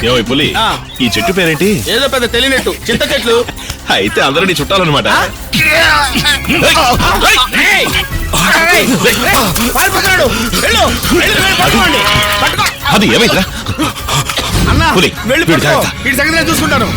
ఏమో పులి ఈ చెట్టు పేరేంటి? ఏదో పెద్ద తెలియనట్టు చింత చెట్లు. అయితే అందరూ నీ చుట్టాలన్నమాట. అది ఏమైందిరా? అన్నా పులి వెళ్ళి వీడి జాగ్రత్త. వీడి సంగతి నేను చూసుకుంటాను.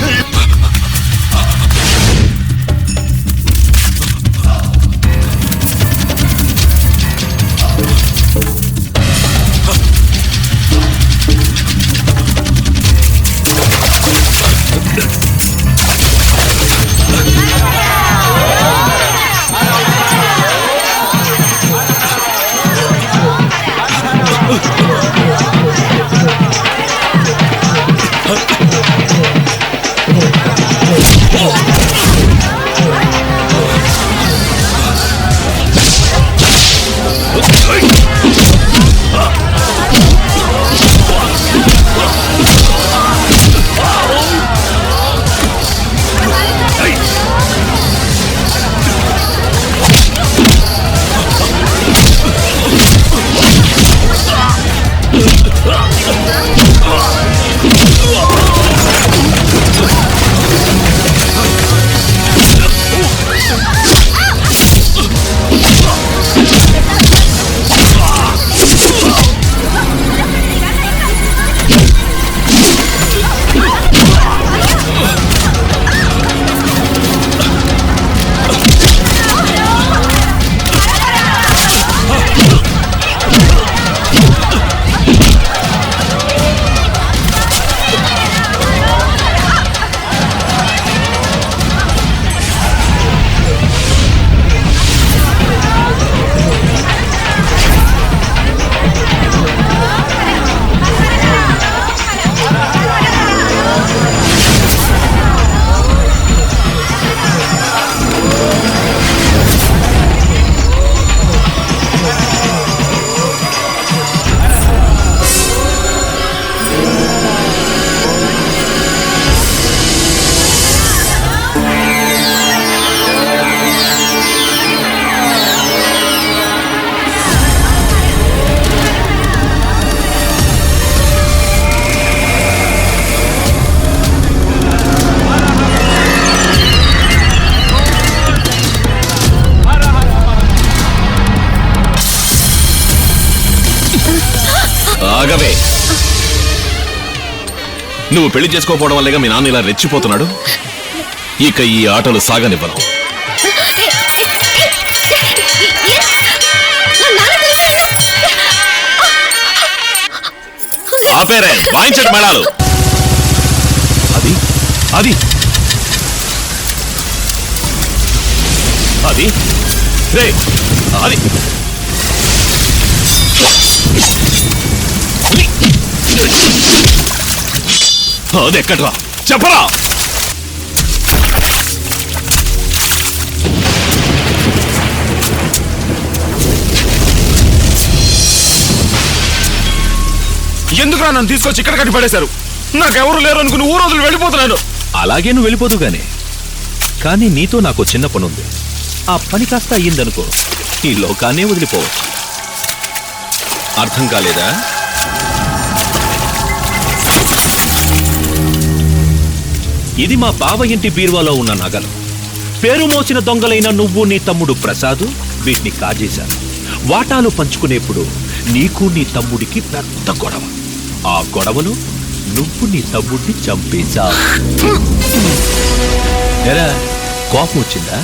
ఆగవే. నువ్వు పెళ్లి చేసుకోకపోవడం వల్లేగా మీ నాన్న ఇలా రెచ్చిపోతున్నాడు. ఇక ఈ ఆటలు సాగనివ్వను. ఆపేరే, వాయించండి మేళాలు. అది అది అది రే అది అదెక్కడ్రా చెప్పరా? ఎందుకురా నన్ను తీసుకొచ్చి ఇక్కడ కట్టి పడేశారు? నాకెవరు లేరు అనుకుని ఊరోజులు వెళ్ళిపోతున్నాను. అలాగే నువ్వు వెళ్ళిపోతూ కానీ నీతో నాకు చిన్న పని ఉంది. ఆ పని కాస్త అయ్యిందనుకో, ఈ లోకాన్నే వదిలిపోవచ్చు. అర్థం కాలేదా? ఇది మా బావ ఇంటి బీరువాలో ఉన్న నగలు. పేరు మోసిన దొంగలైన నువ్వు నీ తమ్ముడు ప్రసాద్ వీటిని కాజేశారు. వాటాలు పంచుకునేప్పుడు నీకు నీ తమ్ముడికి పెద్ద గొడవ. ఆ గొడవలో నువ్వు నీ తమ్ముడిని చంపేశావు. ఎరా, కోపం వచ్చిందా?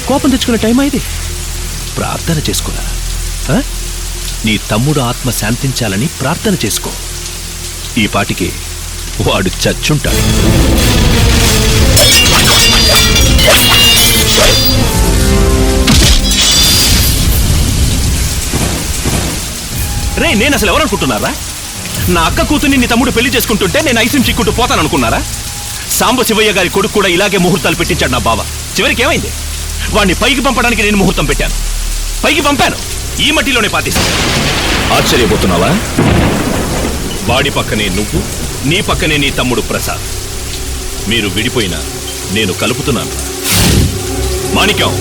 కోపం తెచ్చుకునే టైం ఇది. ప్రార్థన చేసుకున్నా. నీ తమ్ముడు ఆత్మ శాంతించాలని ప్రార్థన చేసుకో. ఈ పాటికి వాడు చచ్చుంటాడు. రే, నేను అసలు ఎవరనుకుంటున్నారా? నా అక్క కూతుర్ని నీ తమ్ముడు పెళ్లి చేసుకుంటుంటే నేను ఐసిం చిక్కుంటూ పోతాననుకున్నారా? సాంబశివయ్య గారి కొడుకు కూడా ఇలాగే ముహూర్తాలు పెట్టించాడు నా బావ. చివరికి ఏమైంది? వాడిని పైకి పంపడానికి నేను ముహూర్తం పెట్టాను. పైకి పంపాను, ఈ మట్టిలోనే పాతేశాను. ఆశ్చర్యపోతున్నావా? వాడి పక్కనే నువ్వు, నీ పక్కనే నీ తమ్ముడు ప్రసాద్. మీరు విడిపోయినా నేను కలుపుతున్నాను. మాణిక్యం,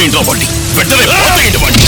ఇంట్లో పండి వెంటనే ఇంటి పండి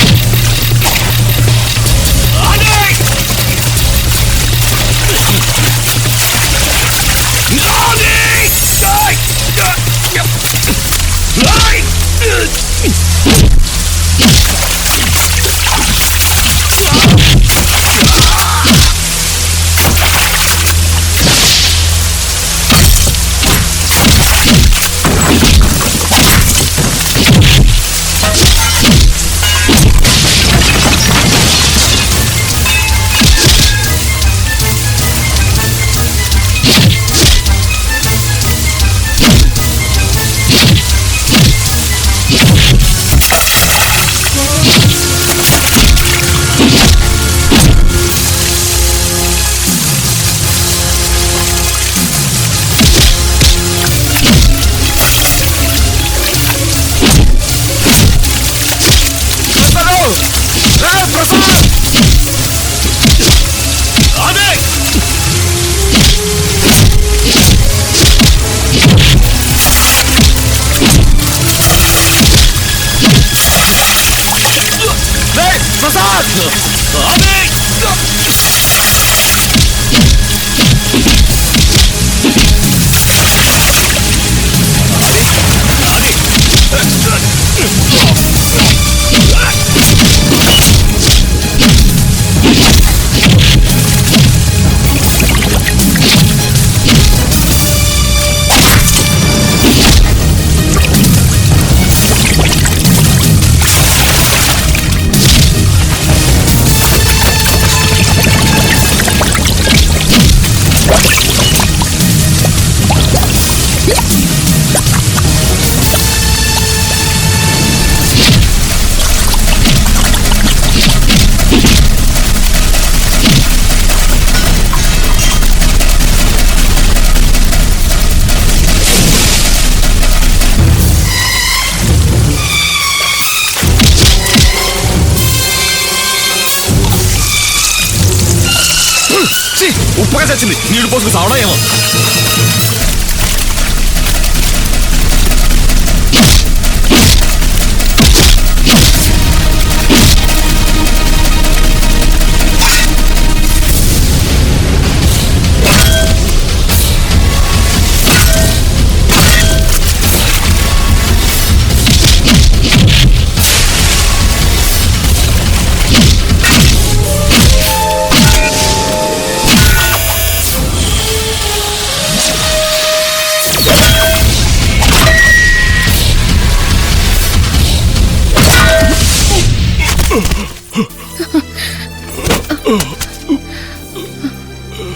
ఉప్పగా చచ్చింది. నీళ్లు పోసుకు సావడం ఏమో.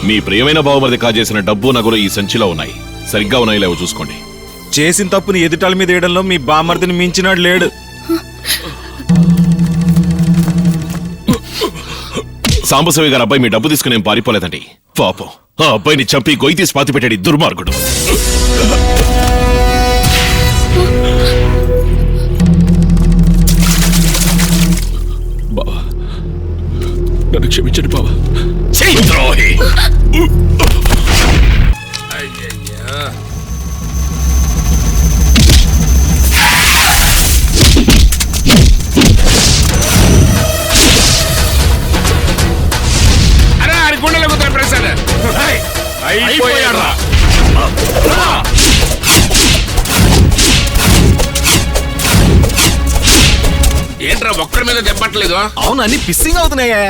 మీ ప్రియమైన బావమరిది కాజేసిన డబ్బు నగలు ఈ సంచిలో ఉన్నాయి. సరిగ్గా ఉన్నాయి లేవో చూసుకోండి. చేసిన తప్పుని ఎదుటాల మీద వేయడంలో మీ బామర్దిని మించినాడు లేడు. సాంబశివయ్య గారు అబ్బాయి మీ డబ్బు తీసుకుని ఏం పారిపోలేదండి. పాపం ఆ అబ్బాయిని చంపి గొయ్యి తీసి పాతి పెట్టాడు దుర్మార్గుడు. బావా నన్ను క్షమించండి బావా. ద్రోహి అయిపోయాడ్రా. ఏంట్రా ఒక్కడి మీద దెబ్బట్లేదు? అవును, అన్ని పిస్సింగ్ అవుతున్నాయా?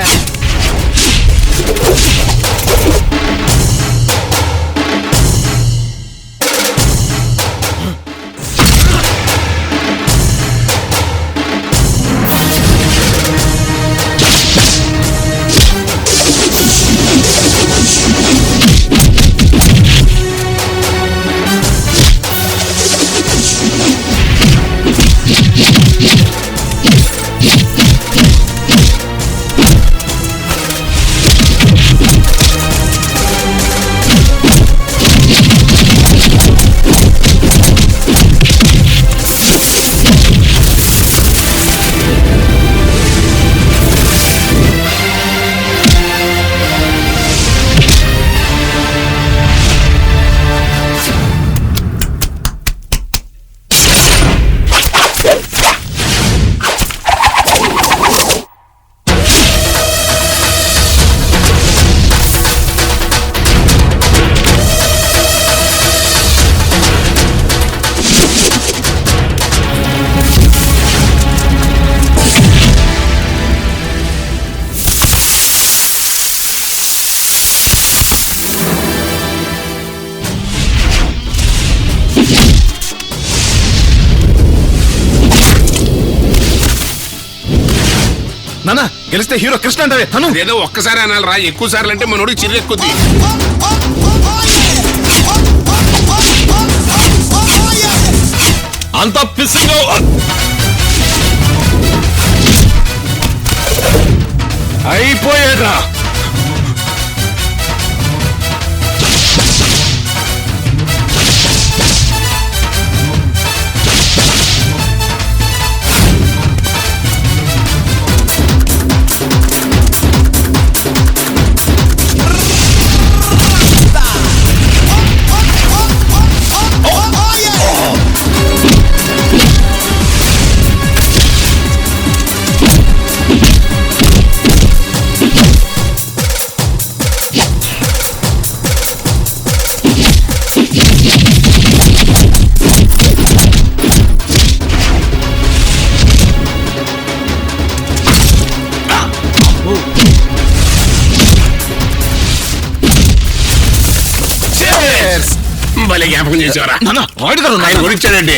నాన్న గెలిస్తే హీరో కృష్ణ అంటే తను ఏదో ఒక్కసారి అనాలి రా, ఎక్కువ సార్లు అంటే మనోడికి చిరెక్కుద్ది. అంత పిసింగ్ అయిపోయాడా? భలే జ్ఞాపకం చేసేవారా. నాన్న రాయుడు గారు ఆయన గురించాడండి.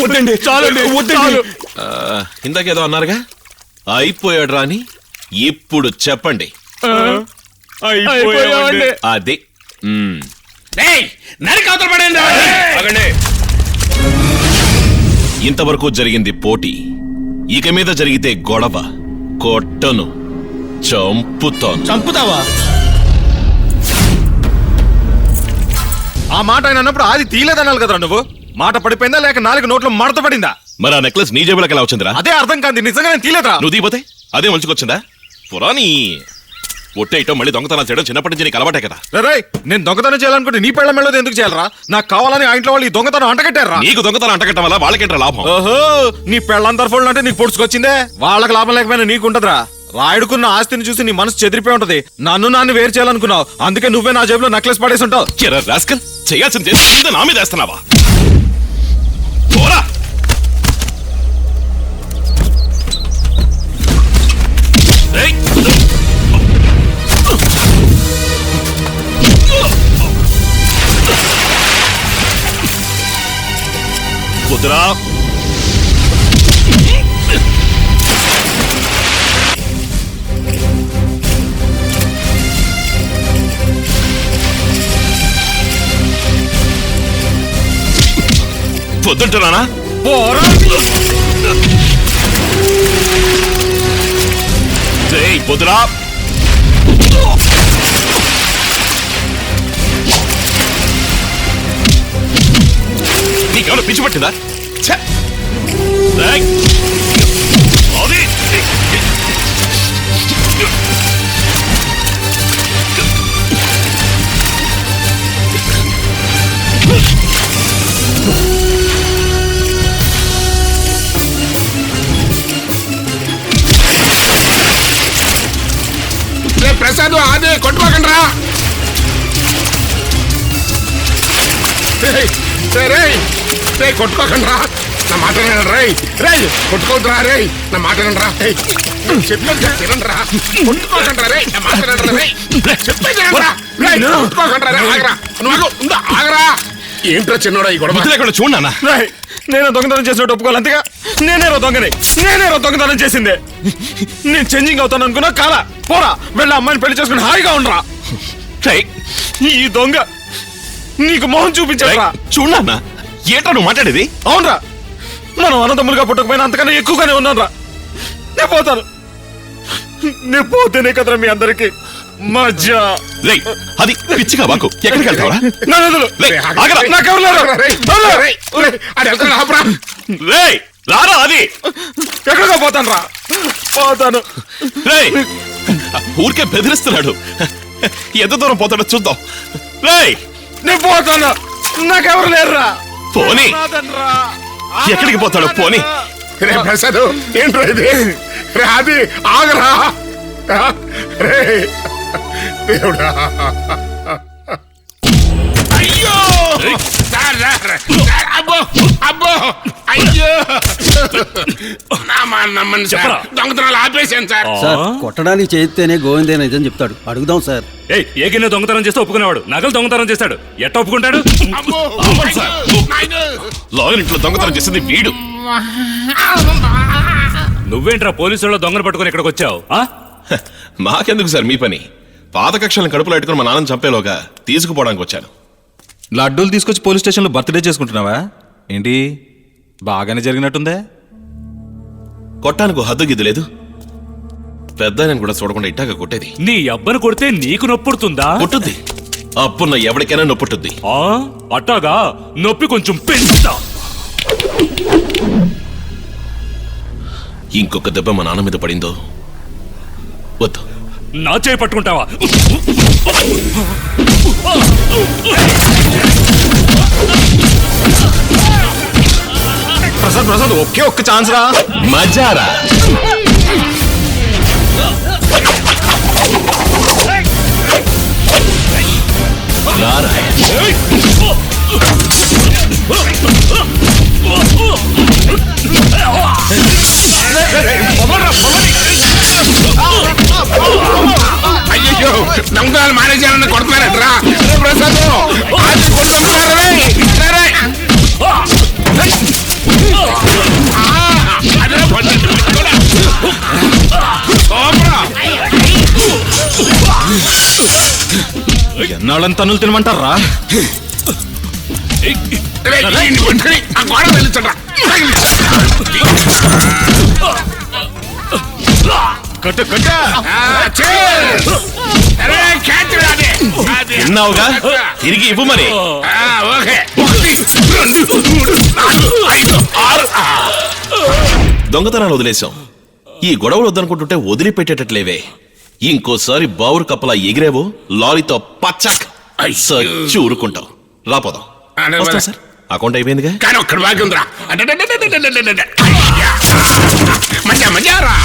వద్దండి, చాలండి, వద్దండి. ఇందాకేదో అన్నారుగా అయిపోయాడు రాని. ఇప్పుడు చెప్పండి. అయిపోయామండి. అది రేయ్, నరికి అవతల పడేయండి రా. ఆగండి. ఇంతవరకు జరిగింది పోటీ. ఇక మీద జరిగితే గొడవ. కొట్టను, చంపుతాను. చంపుతావా? ఆ మాట ఆయన అన్నప్పుడు అది తీయలేదనాలి కదరా నువ్వు. మాట పడిపోయిందా లేక నాలుగు నోట్లో మడత పడిందా? మరి ఆ నెక్లెస్ నీ జేబులకు ఎలా వచ్చిందిరా? అదే అర్థం కాదు. నిజంగా నేను తీయలేదురా. నువ్వు దీపోతే అదే మంచుకొచ్చిందా? పురాణి ఒట్టేయటం మళ్ళీ దొంగతనాలు చేయడం చిన్నప్పటి నుంచి నీకు అలవాటే కదా. రేయ్, నేను దొంగతనం చేయాలనుకుంటే నీ పెళ్ళ మెళ్ళది ఎందుకు చేయాలరా? నాకు కావాలని ఆ ఇంట్లో వాళ్ళు ఈ దొంగతనం అంటగట్టారా? నీకు దొంగతనం అంటగట్టడం వల్ల వాళ్ళకేంట్రా లాభం? ఓహో, నీ పెళ్ళం తరఫుళ్ళు అంటే నీకు పొడుచుకొచ్చిందే. వాళ్ళకి లాభం లేకపోయినా నీకు ఉంటదిరా. రాయుడుకున్న ఆస్తిని చూసి నీ మనసు చెదిరిపోయి ఉంటది. నన్ను వేరు చేయాలనుకున్నావు. అందుకే నువ్వే నా జేబులో నెక్లెస్ పడేసి ఉంటావు. ఎరా రాస్కల్, చేయాల్సింది చేసి కింద నా మీద వేస్తున్నావా? పోరా. ఏయ్. కుదురా. పొద్దుంటున్నానా? పోరా. ఏయ్, పొద్దురా. నీకేమైనా పిచ్చి పట్టిందా? ఛే! ఏయ్! అది! రే ప్రసాద్, అదే కొట్టుకోకండి రా. రే కొట్టుకోకండి రా. నా మాట వినండి. రే కొట్టుకోవద్దురా. రే నా మాట వినండి రా. చెప్పేది తినండి రా. కొట్టుకోకండి రా. రే నా మాట వినండి రా. చెప్పేది కొట్టుకోకండి రా. ఆగరా, నువ్వు ఉందా? ఆగరా. ఏంట్రా చిన్నోడా ఈ గొడవ? బుద్ధి లేకుండా చూడు నాన్న. రేయ్, నేను దొంగతనం చేసినట్టు ఒప్పుకోవాలి అంతేగా. నేనేరో దొంగతనం చేసిందే. నేను చేంజింగ్ అవుతాను అనుకున్నా కాలా. పోరా, వెళ్ళి అమ్మాయిని పెళ్లి చేసుకుని హాయిగా ఉండరా. రేయ్, ఈ దొంగ నీకు మొహం చూపించారా? చూడు నాన్న, ఏంట్రా నువ్వు మాట్లాడేది? అవునరా, మనం అన్నదమ్ములుగా పుట్టకపోయినా అంతకన్నా ఎక్కువగానే ఉన్నారా. నేను పోతాను. నేను పోతేనే కదరా మీ అందరికి మజా. రేయ్, అది పిచ్చిగా వాకు. ఎక్కడికి వెళ్తావరా? నన్ను వదులు. రేయ్, ఆగరా. నాకెవరు లేరు. రేయ్, రారా. అది ఎక్కడికో పోతాను రా. పోతాను. రేయ్, ఊరికే బెదిరిస్తున్నాడు. ఎంత దూరం పోతాడో చూద్దాం. రేయ్, నేను పోతాను. నాకెవరు లేరురా. పోనీ. ఎక్కడికి పోతాడో పోనీ. రే ప్రసాద్, ఏంట్రా ఇది? రే అది ఆగరా. రే దేవుడా. అయ్యో. అయ్యో నా మాట నమ్మండి సార్ చెప్పరా. దొంగతనాలు ఆపేశాను సార్ సార్ కొట్టడానికి చేయిస్తేనే గోవిందే నిజం చెప్తాడు. అడుగుదాం సార్. ఏ గిన్నె దొంగతనం చేస్తే ఒప్పుకునేవాడు నగలు దొంగతనం చేస్తాడు ఎట్ట ఒప్పుకుంటాడు అమ్మో, అవును సార్. నాయనా. లాయర్ ఇంట్లో దొంగతనం చేసింది వీడు. నువ్వేంట్రా పోలీసుల్లో దొంగలు పట్టుకుని ఇక్కడికి వచ్చావు ఆ? మాకెందుకు సార్ మీ పని? పాత కక్షలను కడుపులో పెట్టుకుని మా నాన్నని చంపేలోగా తీసుకుపోవడానికి వచ్చాను. లడ్డూలు తీసుకొచ్చి పోలీస్ స్టేషన్లో బర్త్డే చేసుకుంటున్నావా ఏంటి? బాగానే జరిగినట్టుందే. కొట్టానికి ఓ హద్దు గిద్దు లేదు. పెద్ద కూడా చూడకుండా ఇట్టాగా కొట్టేది. నీ అబ్బను కొడితే నీకు నొప్పుడుతుందా పుట్టుద్ది. అప్పున్న ఎవరికైనా నొప్పుట్టుద్ది. ఆ? అట్టాగా నొప్పి కొంచెం పెంచుతా ఇంకొక దెబ్బ మా నాన్న మీద పడిందో వద్దు. నా చేయి పట్టుకుంటావా ప్రసాద్ ఒకే ఒక్క ఛాన్స్ రా. మజారా. అయ్యో దొంగతనాలు మానేశానని కొడుతున్నారట్రా ప్రసాద్ ఎన్నాళ్ళని తనులు తినమంటారా? ఆ గోడ వెళ్ళించట్రా కట్ట కట్ట విన్నావుగా? తిరిగి ఇవ్వు మరి. ఓకే 1 2 3 4 5 6 దొంగతనాలు వదిలేశాం. ఈ గొడవలు వద్దనుకుంటుంటే వదిలిపెట్టేటట్లేవే. ఇంకోసారి బావురు కప్పలా ఎగిరేవో లారీతో పచ్చక్ చూరుకుంటావు. రాపోదాం. వస్తా సార్. అకౌంట్ అయిపోయిందిగా. కానీ ఒక్కడు బాగా ఉందిరా మజా మజారా.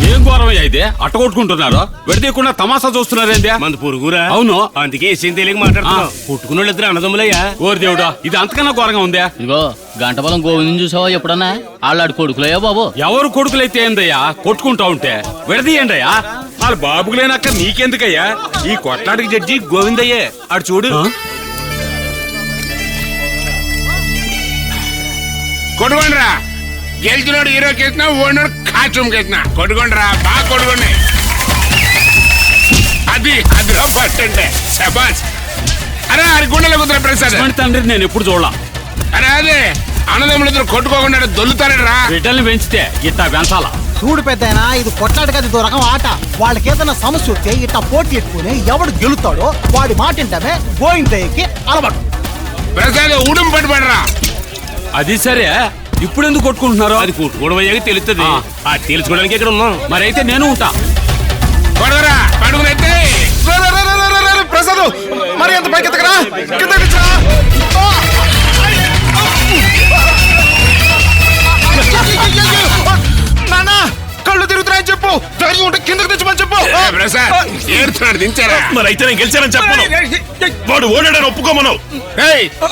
ఏం ఘోరమయ్యా ఇది? అట్ట కొట్టుకుంటున్నారు, విడదీయకుండా తమాషా చూస్తున్నారేంది? మంది పొరుగురా అవును. అందుకే ఏం తెలియక మాట్లాడుతున్నావు. పుట్టుకున్న ఇద్దరు అన్నదమ్ములయ్యా. ఓరి దేవుడా, ఇది అంతకన్నా ఘోరంగా ఉందే. ఇగో గంటపలం గోవిందం చూసావా ఎప్పుడన్నా? ఆళ్ళాడు కొడుకులయ్యా బాబు. ఎవరు కొడుకులైతే ఏందయ్యా కొట్టుకుంటా ఉంటే? విడదీయండి అయ్యా. వాళ్ళ బాబుకు లేనక్క నీకెందుకయ్యా? ఈ కొట్లాడికి జడ్జి గోవిందయ్యే. అటు చూడు. కొట్టుకోండిరా. గెలిచినోడు హీరోకి వేసినా ఓడినోడు కాస్ట్యూమ్ వేసినా కొట్టుకోండిరా. బాగా కొట్టుకోండి. అదిలో పట్టండి. శబాస్. అరే అది గుండెలో కుదిరే ప్రసాద్. మన తండ్రి నేను ఎప్పుడు చూడాల. అరే అదే అన్నదమ్ములిద్దరు కొట్టుకోకుండా దొల్లుతారా? బిడ్డల్ని పెంచితే ఇట్టా పెంచాలా? చూడు పెద్దయినా, ఇది కొట్లాట కదా, ఇదో రకం ఆట. వాళ్ళకి ఏదైనా సమస్య వస్తే ఇట్లా పోటీ ఎట్టుకుని ఎవడు గెలుతాడో వాడి మాట వింటామే గోయిందయ్యకి అలవాటు. ప్రసాద్ ఉడుం పట్టుబడరా. అది సరే, ఇప్పుడు ఎందుకు కొట్టుకుంటున్నారు? అది కొట్టుకోవడం అయ్యాక తెలుస్తుంది. అది తెలుసుకోవడానికి ఇక్కడ ఉన్నాం. మరైతే నేను ఉంటా. కొడగరా పడుకునైతే ప్రసాద్ మరి ఎంత పైకి ఎత్తకరా. నానా కళ్ళు తిరుగుతున్నాయని చెప్పు. ధైర్యం ఉంటే కిందకి తెచ్చమని చెప్పు. ప్రసాద్ ఏడుతున్నాడు దించారా? మరి అయితే నేను గెలిచానని చెప్పను. వాడు ఓడాడని ఒప్పుకోమను.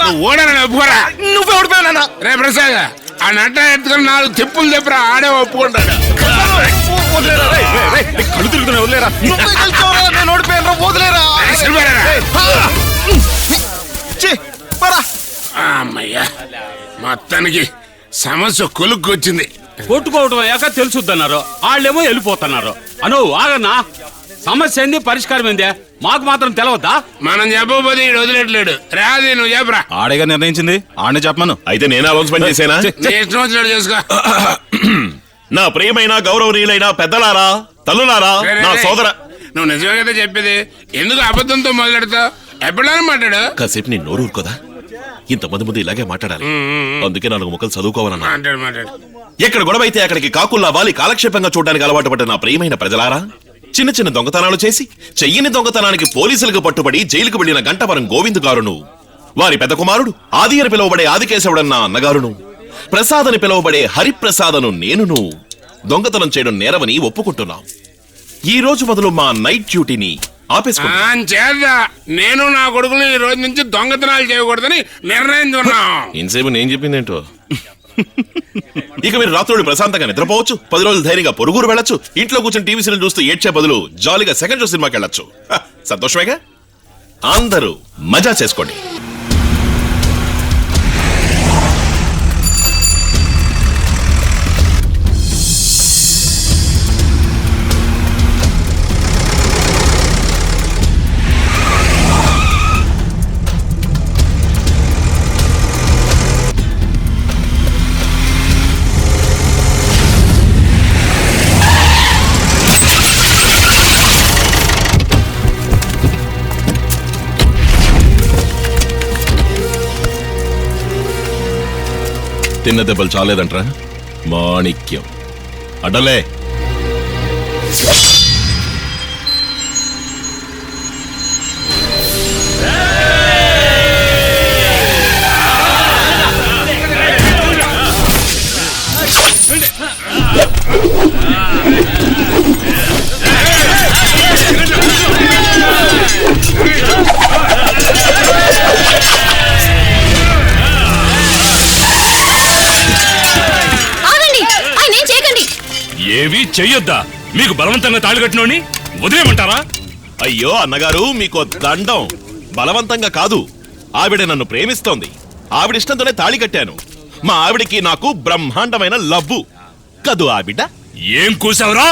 నువ్వు ఓడాలని ఒప్పుకోరా. నువ్వే ఓడిపోయానా? రే ప్రసాద్ ఆ నట్ట ఎత్తుకుని 4 తిప్పులు చెప్పరా. ఆడే ఒప్పుకుంటాడు. కళ్ళు తిరుగుతున్నాయి, వదిలేరా. నేను ఓడిపోయాను, వదిలేరా. అమ్మయ్యా మొత్తానికి సమస్య కొలుక్కొచ్చింది. కొట్టుకోవడం అయ్యాక తెలుసుద్దన్నారు, వాళ్ళేమో వెళ్ళిపోతున్నారు. అను ఆగన్నా, సమస్య ఏంది, పరిష్కారం ఏంది మాకు మాత్రం తెలవద్దా? మనం చెప్పబోతే ఈడు వదిలేట్లేడు. రాది నువ్వు చెప్పరా. ఆడేగా నిర్ణయించింది, ఆడనే చెప్పమను. అయితే నేను అనౌన్స్మెంట్ చేసేనా? నీ ఇష్టం వచ్చినట్టు చేసుకో. నా ప్రియమైన గౌరవనీయులైన పెద్దలారా, తల్లులారా, నా సోదర. నువ్వు నిజమే కదా చెప్పేది. ఎందుకు అబద్ధంతో మొదలెడతావు? ఎప్పుడైనా మాట్లాడు. కాసేపు నీ నోరు ఊరుకోదా? ఇంతమంది ముందు ఇలాగే మాట్లాడాలి. అందుకే 4 ముక్కలు చదువుకోవాలన్నా. మాట్లాడు మాట్లాడు. ఎక్కడ గొడవ అయితే అక్కడికి కాకుల్లా వాలి కాలక్షేపంగా చూడడానికి అలవాటు పడ్డ నా ప్రియమైన ప్రజలారా, చిన్న చిన్న దొంగతనాలు చేసి చెయ్యని దొంగతనానికి పోలీసులకు పట్టుబడి జైలుకు వెళ్లిన గంటవరం గోవింద్ గారును, వారి పెద్ద కుమారుడు ఆది అని పిలువబడే ఆదికేశవుడన్న అన్నగారును, ప్రసాద్ అని పిలువబడే హరిప్రసాదను నేనును దొంగతనం చేయడం నేరవని ఒప్పుకుంటున్నాం. ఈ రోజు మొదలు మా నైట్ డ్యూటీని ఆపేసుకోండి. చేద్దా నేను నా కొడుకులు ఈ రోజు నుంచి దొంగతనాలు చేయకూడదని నిర్ణయించుకున్నాం. ఇంతసేపు నేను చెప్పింది ఏంటో. ఇక మీరు రాత్రులు ప్రశాంతంగా నిద్రపోవచ్చు, 10 రోజులు ధైర్యంగా పొరుగురు వెళ్ళొచ్చు, ఇంట్లో కూర్చొని టీవీ సీరియల్ చూస్తూ ఏడ్చే బదులు జాలీగా సెకండ్ షో సినిమాకి వెళ్ళొచ్చు. సంతోషమేగా? అందరూ మజా చేసుకోండి. తిన్న దెబ్బలు చాలేదంట్రా? మాణిక్యం అడలే. ఏవి చెయ్యొద్దా? మీకు బలవంతంగా తాళి కట్టినోని వదిలేమంటారా? అయ్యో అన్నగారు, మీకు దండం. బలవంతంగా కాదు, ఆవిడ నన్ను ప్రేమిస్తోంది. ఆవిడిష్టంతోనే తాళి కట్టాను. మా ఆవిడికి నాకు బ్రహ్మాండమైన లవ్వు కదూ ఆవిడ. ఏం కూసావురా?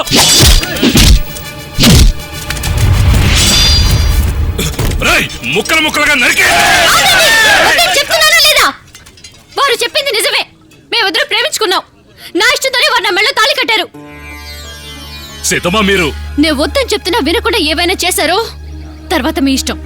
ముక్కలు ముక్కలుగా నరికే. చెప్తున్నానా లేదా? వారు చెప్పింది నిజమే. మేమిద్దరు ప్రేమించుకున్నాం. నా ఇష్టంతోనే వారు నా మెళ్ళో తాళి కట్టారు. సీతమ్మ, మీరు నేను వద్దని చెప్తున్నా వినకుండా ఏవైనా చేశారో తర్వాత మీ ఇష్టం.